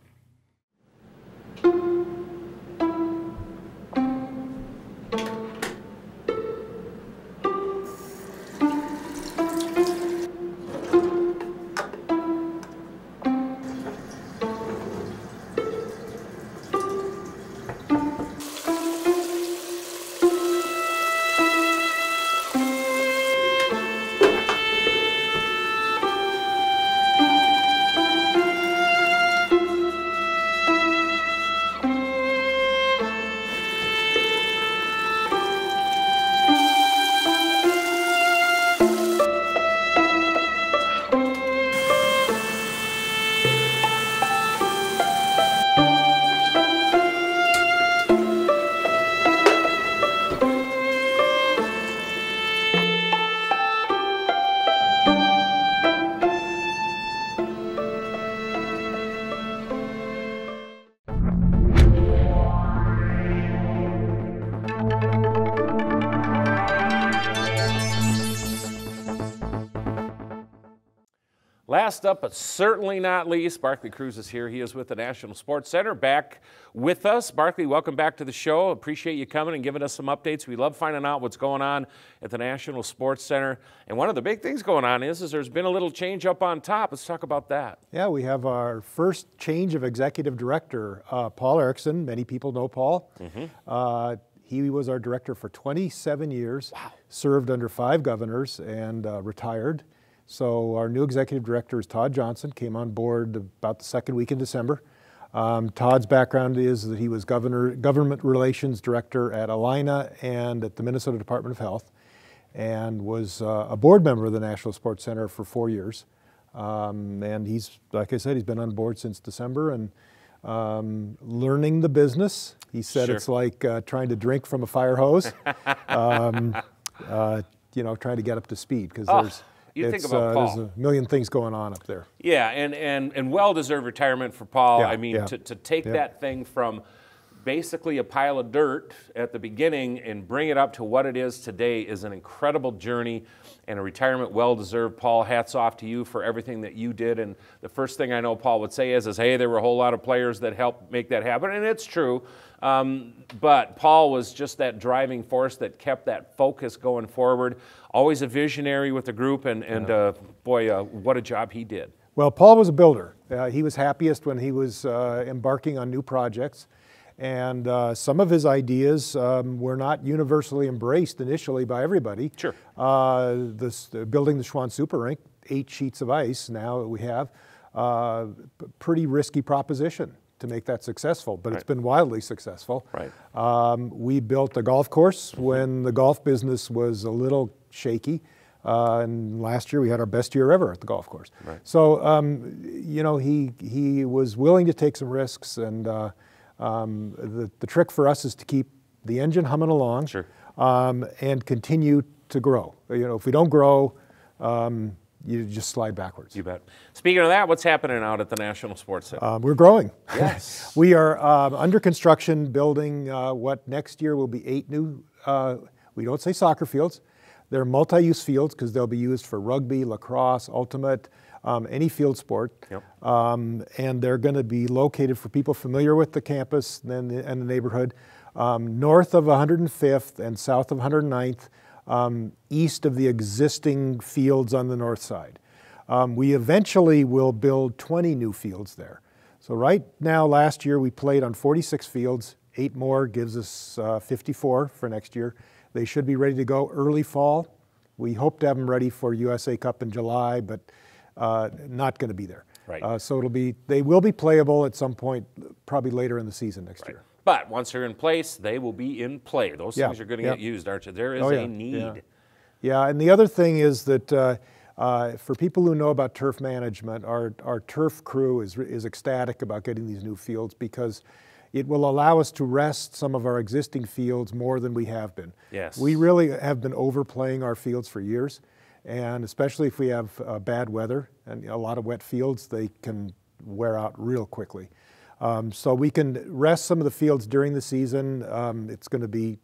Last up, but certainly not least, Barkley Cruz is here. He is with the National Sports Center, back with us. Barkley, welcome back to the show. Appreciate you coming and giving us some updates. We love finding out what's going on at the National Sports Center. And one of the big things going on is there's been a little change up on top. Let's talk about that. Yeah, we have our first change of executive director, Paul Erickson. Many people know Paul. He was our director for 27 years, served under 5 governors, and retired. So our new executive director is Todd Johnson, came on board about the 2nd week in December. Todd's background is that he was government relations director at Alina and at the Minnesota Department of Health, and was a board member of the National Sports Center for 4 years. And he's, like I said, he's been on board since December and learning the business. He said it's like trying to drink from a fire hose, you know, trying to get up to speed, because there's think about Paul. There's a million things going on up there. Yeah, and well-deserved retirement for Paul. I mean, to take that thing from basically a pile of dirt at the beginning and bring it up to what it is today is an incredible journey and a retirement well-deserved. Paul, hats off to you for everything that you did. And the first thing I know Paul would say is hey, there were a whole lot of players that helped make that happen, and it's true. But Paul was just that driving force that kept that focus going forward. Always a visionary with the group, and boy, what a job he did. Well, Paul was a builder. He was happiest when he was embarking on new projects. And some of his ideas were not universally embraced initially by everybody. Sure. Building the Schwann Super Rink, 8 sheets of ice now that we have, pretty risky proposition to make that successful, but it's been wildly successful. Right. We built a golf course when the golf business was a little shaky. And last year we had our best year ever at the golf course. Right. So, you know, he was willing to take some risks, and the trick for us is to keep the engine humming along, sure, and continue to grow. You know, if we don't grow, you just slide backwards. You bet. Speaking of that, what's happening out at the National Sports Center? We're growing. Yes. We are under construction building what next year will be 8 new, we don't say soccer fields, they're multi-use fields because they'll be used for rugby, lacrosse, ultimate, any field sport. Yep. And they're going to be located for people familiar with the campus and the neighborhood, north of 105th and south of 109th, east of the existing fields on the north side. We eventually will build 20 new fields there. So right now, last year we played on 46 fields. 8 more gives us 54 for next year. They should be ready to go early fall. We hope to have them ready for USA Cup in July, but not going to be there. Right. So they will be playable at some point, probably later in the season next year. But once they're in place, they will be in play. Those things are going to get used, aren't you? There is a need. Yeah, and the other thing is that for people who know about turf management, our turf crew is ecstatic about getting these new fields because it will allow us to rest some of our existing fields more than we have been. Yes. We really have been overplaying our fields for years, and especially if we have bad weather and a lot of wet fields, they can wear out real quickly. So we can rest some of the fields during the season. It's going to be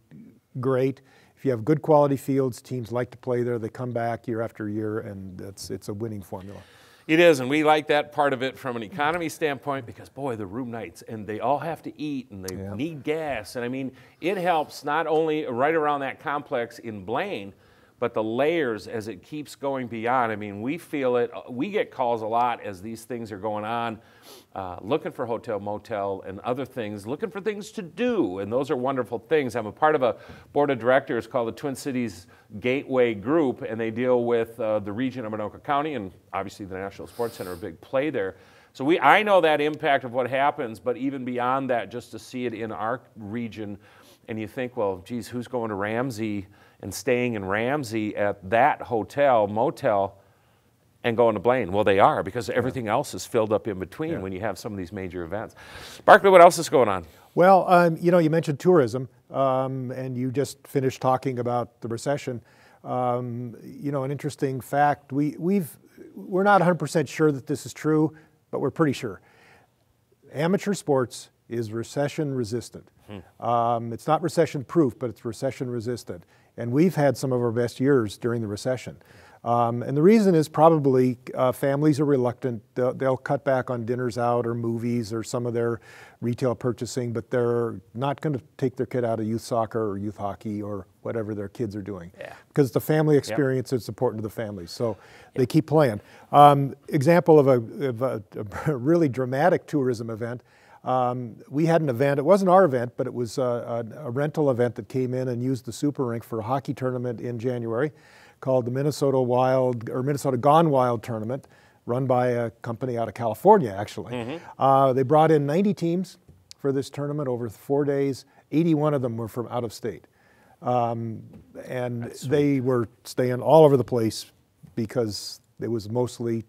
great. If you have good quality fields, teams like to play there. They come back year after year, and it's a winning formula. It is, and we like that part of it from an economy standpoint because, boy, the room nights, and they all have to eat, and they need gas. And, I mean, it helps not only right around that complex in Blaine, but the layers as it keeps going beyond. I mean, we feel it. We get calls a lot as these things are going on, looking for hotel, motel, and other things, looking for things to do, and those are wonderful things. I'm a part of a board of directors called the Twin Cities Gateway Group, and they deal with the region of Anoka County, and obviously the National Sports Center, a big play there. So I know that impact of what happens, but even beyond that, just to see it in our region, and you think, well, geez, who's going to Ramsey and staying in Ramsey at that hotel, motel, and going to Blaine? Well, they are, because everything else is filled up in between when you have some of these major events. Barkley, what else is going on? Well, you know, you mentioned tourism, and you just finished talking about the recession. You know, an interesting fact, we're not 100% sure that this is true, but we're pretty sure. Amateur sports is recession resistant. It's not recession proof, but it's recession resistant. And we've had some of our best years during the recession. And the reason is probably families are reluctant. They'll cut back on dinners out or movies or some of their retail purchasing, but they're not going to take their kid out of youth soccer or youth hockey or whatever their kids are doing. Because the family experience is important to the families. So they keep playing. Example of a really dramatic tourism event. We had an event, it wasn't our event, but it was a rental event that came in and used the Super Rink for a hockey tournament in January called the Minnesota Gone Wild tournament, run by a company out of California, actually. They brought in 90 teams for this tournament over 4 days. 81 of them were from out of state. And they were staying all over the place because it was mostly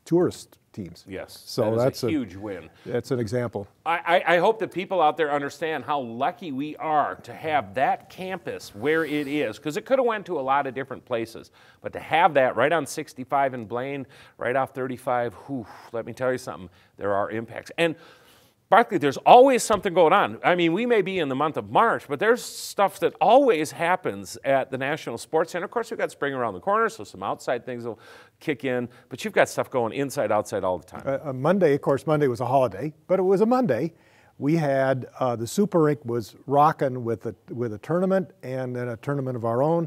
tourist teams. Yes, so that's a huge win. That's an example. I hope that people out there understand how lucky we are to have that campus where it is, because it could have went to a lot of different places, but to have that right on 65 in Blaine, right off 35, whew, let me tell you something, there are impacts. And Barclay, there's always something going on. I mean, we may be in the month of March, but there's stuff that always happens at the National Sports Center. Of course, we've got spring around the corner, so some outside things will kick in, but you've got stuff going inside, outside all the time. Monday, of course, Monday was a holiday, but it was a Monday. We had, the Super Rink was rocking with a tournament and then a tournament of our own.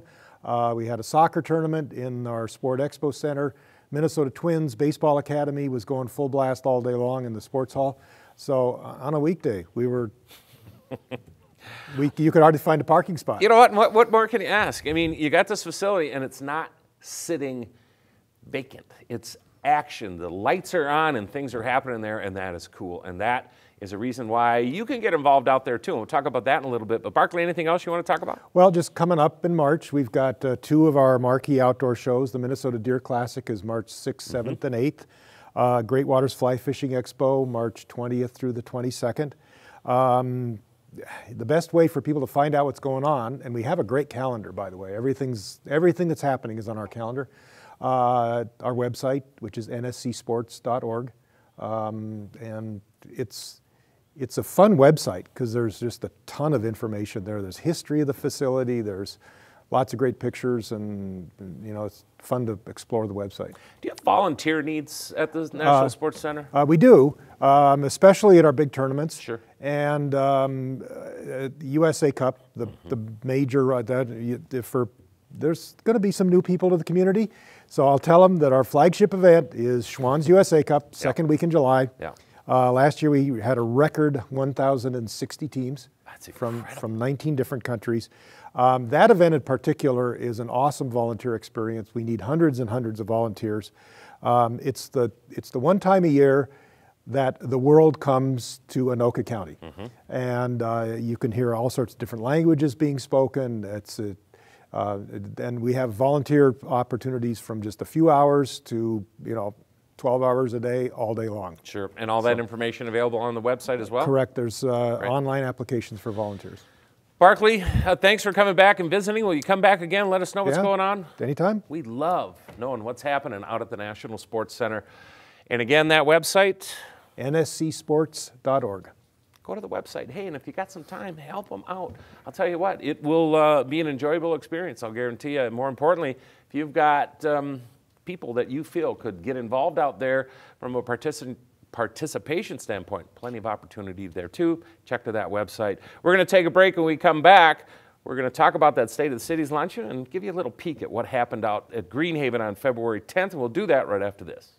We had a soccer tournament in our Sport Expo Center. Minnesota Twins Baseball Academy was going full blast all day long in the sports hall. So on a weekday, we were, you could hardly find a parking spot. You know what? What more can you ask? I mean, you got this facility and it's not sitting vacant. It's action. The lights are on and things are happening there, and that is cool. And that is a reason why you can get involved out there too. And we'll talk about that in a little bit. But Barclay, anything else you want to talk about? Well, just coming up in March, we've got 2 of our marquee outdoor shows. The Minnesota Deer Classic is March 6th, 7th, and 8th. Great Waters Fly Fishing Expo, March 20th through the 22nd. The best way for people to find out what's going on, and we have a great calendar, by the way. Everything that's happening is on our calendar. Our website, which is nscsports.org, and it's a fun website because there's just a ton of information there. There's history of the facility, there's lots of great pictures, and you know, it's fun to explore the website. Do you have volunteer needs at the National Sports Center? We do, especially at our big tournaments. Sure. And USA Cup, the major, there's going to be some new people to the community. So I'll tell them that our flagship event is Schwann's USA Cup, second week in July. Yeah. Last year we had a record 1,060 teams. That's from 19 different countries. That event in particular is an awesome volunteer experience. We need hundreds and hundreds of volunteers. It's the one time a year that the world comes to Anoka County. And you can hear all sorts of different languages being spoken. And we have volunteer opportunities from just a few hours to, 12 hours a day, all day long. Sure, and all that information available on the website as well? Correct, there's online applications for volunteers. Barclay, thanks for coming back and visiting. Will you come back again, let us know what's going on? Anytime. We love knowing what's happening out at the National Sports Center. And again, that website? nscsports.org. Go to the website. Hey, and if you got some time, help them out. I'll tell you what, it will be an enjoyable experience, I'll guarantee you. More importantly, if you've got people that you feel could get involved out there from a participation standpoint, plenty of opportunity there too. Check to that website. We're going to take a break. When we come back, we're going to talk about that State of the Cities luncheon and give you a little peek at what happened out at Greenhaven on February 10th, and we'll do that right after this.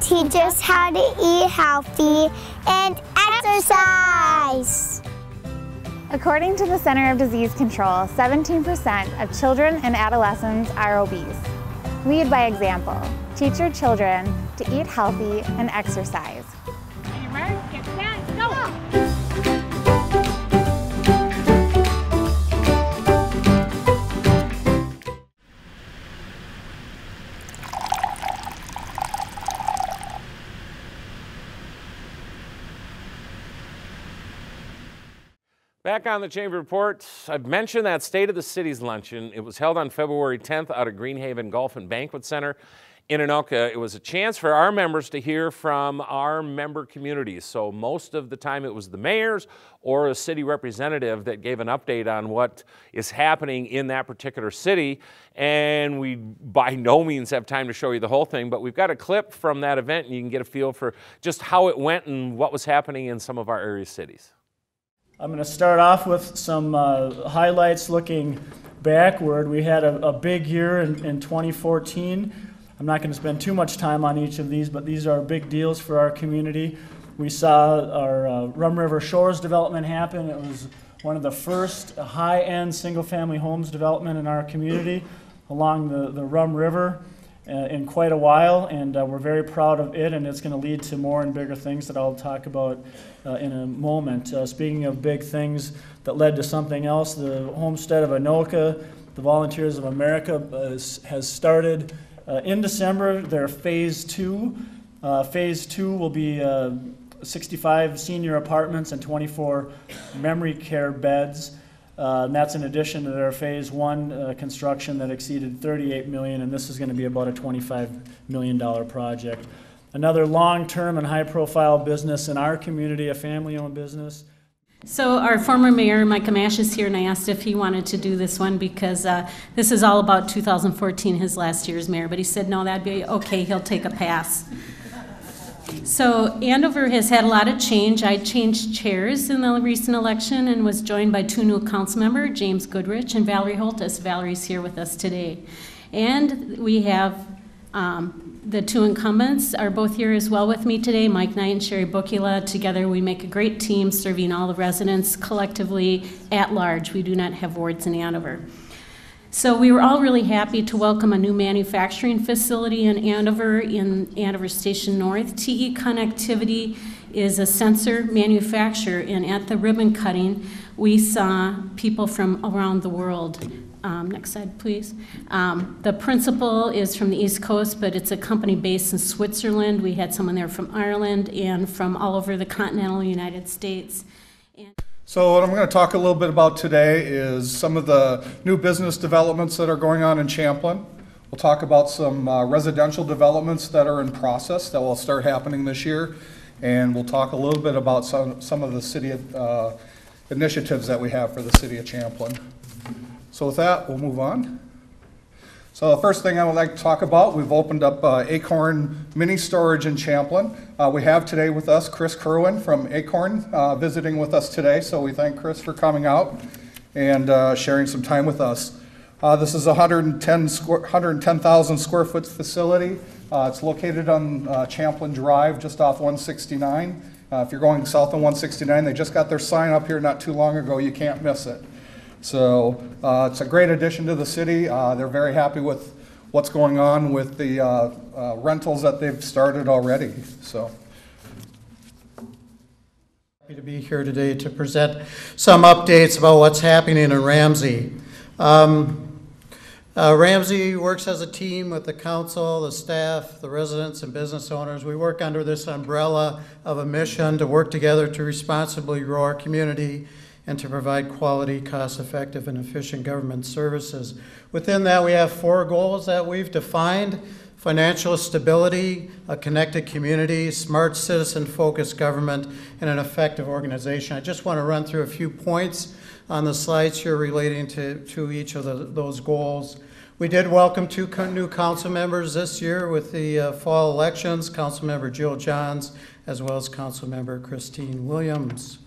Teach us how to eat healthy and exercise. According to the Center of Disease Control, 17% of children and adolescents are obese. Lead by example. Teach your children to eat healthy and exercise. Get set, go! Back on the Chamber Report, I've mentioned that State of the Cities luncheon. It was held on February 10th out of Greenhaven Golf and Banquet Center in Anoka. It was a chance for our members to hear from our member communities. So most of the time it was the mayors or a city representative that gave an update on what is happening in that particular city. And we by no means have time to show you the whole thing, but we've got a clip from that event and you can get a feel for just how it went and what was happening in some of our area cities. I'm going to start off with some highlights looking backward. We had a big year in 2014. I'm not going to spend too much time on each of these, but these are big deals for our community. We saw our Rum River Shores development happen. It was one of the first high-end single-family homes development in our community along the Rum River. in quite a while, and we're very proud of it, and it's going to lead to more and bigger things that I'll talk about in a moment. Speaking of big things that led to something else, the Homestead of Anoka, the Volunteers of America has started in December their Phase 2. Phase 2 will be 65 senior apartments and 24 memory care beds. And that's in addition to their Phase 1 construction that exceeded $38 million, and this is going to be about a $25 million project. Another long-term and high-profile business in our community, a family-owned business. So our former mayor, Mike Amash, is here, and I asked if he wanted to do this one because this is all about 2014, his last year as mayor, but he said no, that'd be okay, he'll take a pass. So Andover has had a lot of change. I changed chairs in the recent election and was joined by 2 new council members, James Goodrich and Valerie Holtis. Valerie's here with us today. And we have the 2 incumbents are both here as well with me today, Mike Knight and Sherry Bukula. Together we make a great team serving all the residents collectively at large. We do not have wards in Andover. So we were all really happy to welcome a new manufacturing facility in Andover Station North. TE Connectivity is a sensor manufacturer, and at the ribbon cutting, we saw people from around the world. Next slide, please. The principal is from the East Coast, but it's a company based in Switzerland. We had someone there from Ireland and from all over the continental United States. So what I'm going to talk a little bit about today is some of the new business developments that are going on in Champlin. We'll talk about some residential developments that are in process that will start happening this year. And we'll talk a little bit about some of the city initiatives that we have for the city of Champlin. So with that, we'll move on. So the first thing I would like to talk about, we've opened up Acorn Mini Storage in Champlin. We have today with us Chris Kerwin from Acorn visiting with us today. So we thank Chris for coming out and sharing some time with us. This is a 110,000 square foot facility. It's located on Champlin Drive, just off 169. If you're going south on 169, they just got their sign up here not too long ago. You can't miss it. So it's a great addition to the city. They're very happy with what's going on with the rentals that they've started already. So happy to be here today to present some updates about what's happening in Ramsey. Ramsey works as a team with the council, the staff, the residents, and business owners. We work under this umbrella of a mission to work together to responsibly grow our community and to provide quality, cost-effective, and efficient government services. Within that, we have 4 goals that we've defined: financial stability, a connected community, smart citizen-focused government, and an effective organization. I just want to run through a few points on the slides here relating to each of those goals. We did welcome 2 new council members this year with the fall elections, Councilmember Jill Johns, as well as Councilmember Christine Williams.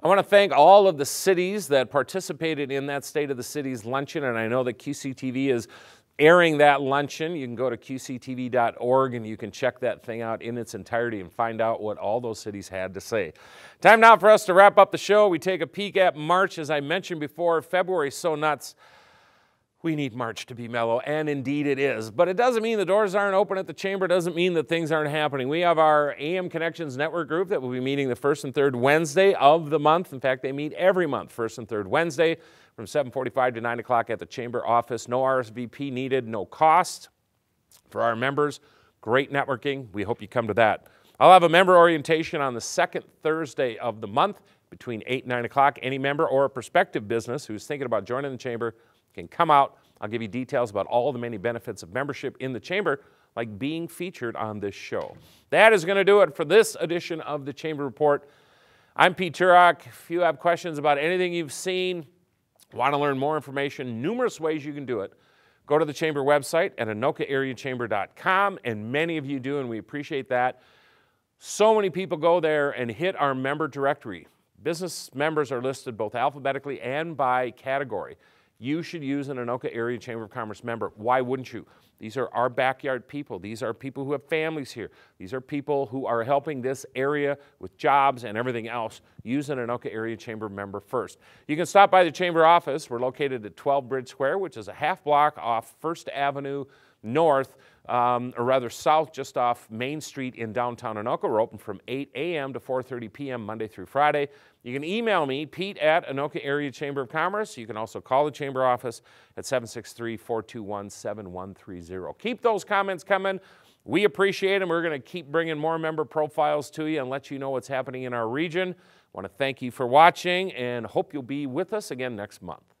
I want to thank all of the cities that participated in that State of the Cities luncheon, and I know that QCTV is airing that luncheon. You can go to qctv.org and you can check that thing out in its entirety and find out what all those cities had to say. Time now for us to wrap up the show. We take a peek at March. As I mentioned before, February is so nuts. We need March to be mellow, and indeed it is. But it doesn't mean the doors aren't open at the Chamber. It doesn't mean that things aren't happening. We have our AM Connections Network group that will be meeting the 1st and 3rd Wednesday of the month. In fact, they meet every month, 1st and 3rd Wednesday, from 7:45 to 9 o'clock at the Chamber office. No RSVP needed, no cost for our members. Great networking. We hope you come to that. I'll have a member orientation on the 2nd Thursday of the month between 8 and 9 o'clock. Any member or a prospective business who's thinking about joining the Chamber can come out. I'll give you details about all the many benefits of membership in the Chamber, like being featured on this show. That is going to do it for this edition of the Chamber Report. I'm Pete Turok. If you have questions about anything you've seen, want to learn more information, numerous ways you can do it, go to the Chamber website at AnokaAreaChamber.com, and many of you do, and we appreciate that. So many people go there and hit our member directory. Business members are listed both alphabetically and by category. You should use an Anoka Area Chamber of Commerce member. Why wouldn't you? These are our backyard people. These are people who have families here. These are people who are helping this area with jobs and everything else. Use an Anoka Area Chamber member first. You can stop by the Chamber office. We're located at 12 Bridge Square, which is a half block off 1st Avenue north, or rather south, just off Main Street in downtown Anoka. We're open from 8 a.m. to 4:30 p.m. Monday through Friday. You can email me, Pete at Anoka Area Chamber of Commerce. You can also call the Chamber office at 763-421-7130. Keep those comments coming. We appreciate them. We're going to keep bringing more member profiles to you and let you know what's happening in our region. I want to thank you for watching and hope you'll be with us again next month.